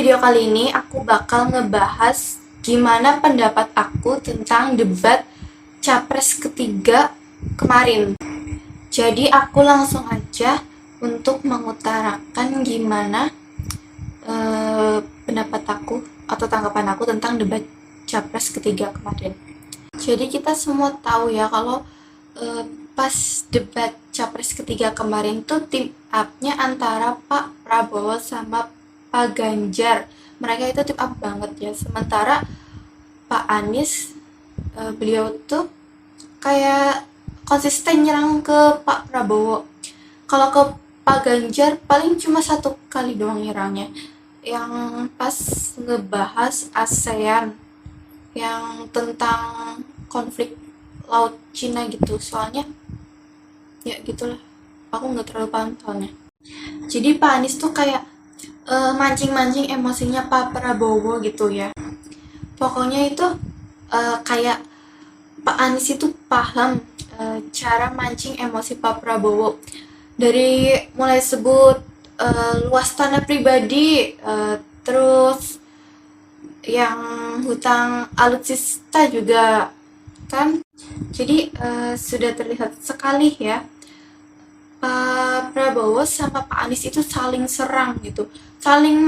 video kali ini aku bakal ngebahas gimana pendapat aku tentang debat Capres ketiga kemarin. Jadi aku langsung aja untuk mengutarakan gimana pendapat aku atau tanggapan aku tentang debat Capres ketiga kemarin. Jadi kita semua tahu ya kalau pas debat Capres ketiga kemarin tuh team up-nya antara Pak Prabowo sama Pak Ganjar. Mereka itu team up banget ya. Sementara Pak Anies, beliau tuh kayak konsisten nyerang ke Pak Prabowo. Kalau ke Pak Ganjar paling cuma satu kali doang nyerangnya, yang pas ngebahas ASEAN, yang tentang konflik Laut Cina gitu. Soalnya ya gitulah, aku nggak terlalu paham soalnya. Jadi Pak Anies tuh kayak mancing-mancing emosinya Pak Prabowo gitu ya. Pokoknya itu kayak Pak Anies itu paham cara mancing emosi Pak Prabowo. Dari mulai sebut luas tanah pribadi, terus yang hutang alutsista juga kan. Jadi sudah terlihat sekali ya, Pak Prabowo sama Pak Anies itu saling serang gitu, saling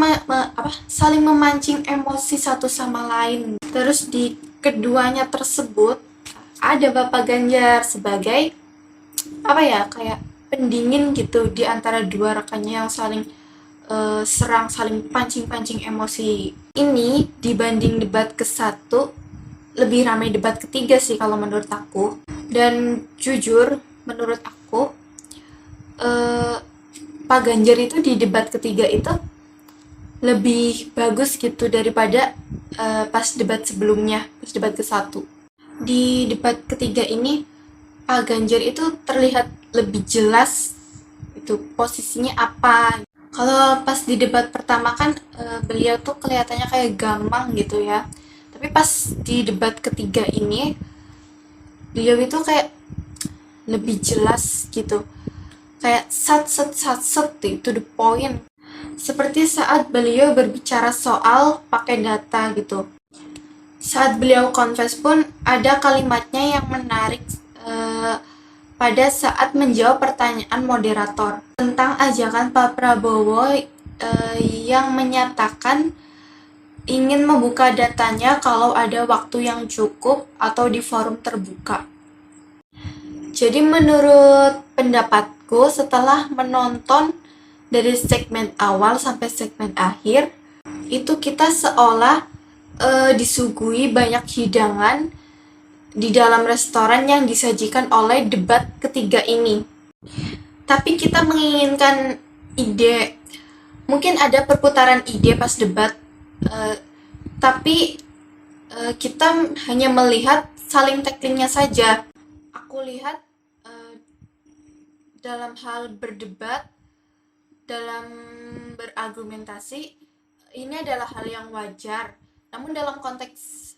saling memancing emosi satu sama lain. Terus di keduanya tersebut ada Bapak Ganjar sebagai kayak pendingin gitu di antara dua rekannya yang saling serang, saling pancing-pancing emosi. Ini dibanding debat ke-1 lebih ramai debat ketiga sih kalau menurut aku. Dan jujur menurut aku Pak Ganjar itu di debat ketiga itu lebih bagus gitu daripada pas debat sebelumnya, pas debat ke-1. Di debat ketiga ini Pak Ganjar itu terlihat lebih jelas itu posisinya apa. Kalau pas di debat pertama kan beliau tuh kelihatannya kayak gamang gitu ya. Tapi pas di debat ketiga ini beliau itu kayak lebih jelas gitu. Kayak sat to the point. Seperti saat beliau berbicara soal pakai data gitu. Saat beliau confess pun ada kalimatnya yang menarik pada saat menjawab pertanyaan moderator tentang ajakan Pak Prabowo yang menyatakan ingin membuka datanya kalau ada waktu yang cukup atau di forum terbuka. Jadi menurut pendapatku, setelah menonton dari segmen awal sampai segmen akhir, itu kita seolah disuguhi banyak hidangan di dalam restoran yang disajikan oleh debat ketiga ini. Tapi kita menginginkan ide, mungkin ada perputaran ide pas debat, tapi kita hanya melihat saling tacklingnya saja. Aku lihat dalam hal berdebat, dalam berargumentasi, ini adalah hal yang wajar. Namun dalam konteks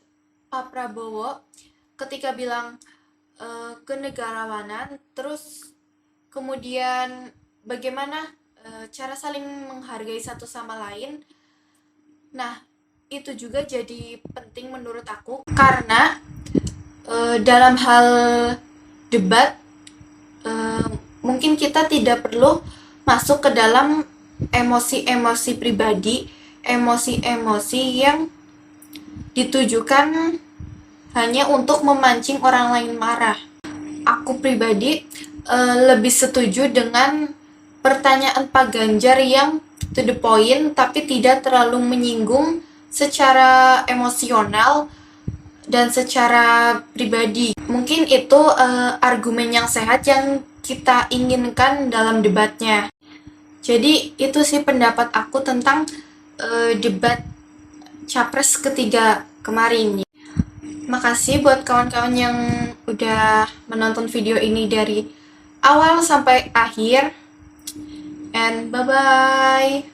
Pak Prabowo, ketika bilang kenegarawanan, terus kemudian bagaimana cara saling menghargai satu sama lain, nah itu juga jadi penting menurut aku. Karena dalam hal debat, mungkin kita tidak perlu masuk ke dalam emosi-emosi pribadi, emosi-emosi yang ditujukan hanya untuk memancing orang lain marah. Aku pribadi lebih setuju dengan pertanyaan Pak Ganjar yang to the point tapi tidak terlalu menyinggung secara emosional dan secara pribadi. Mungkin itu argumen yang sehat yang kita inginkan dalam debatnya. Jadi itu sih pendapat aku tentang debat Capres ketiga kemarin. Makasih buat kawan-kawan yang udah menonton video ini dari awal sampai akhir. And bye-bye.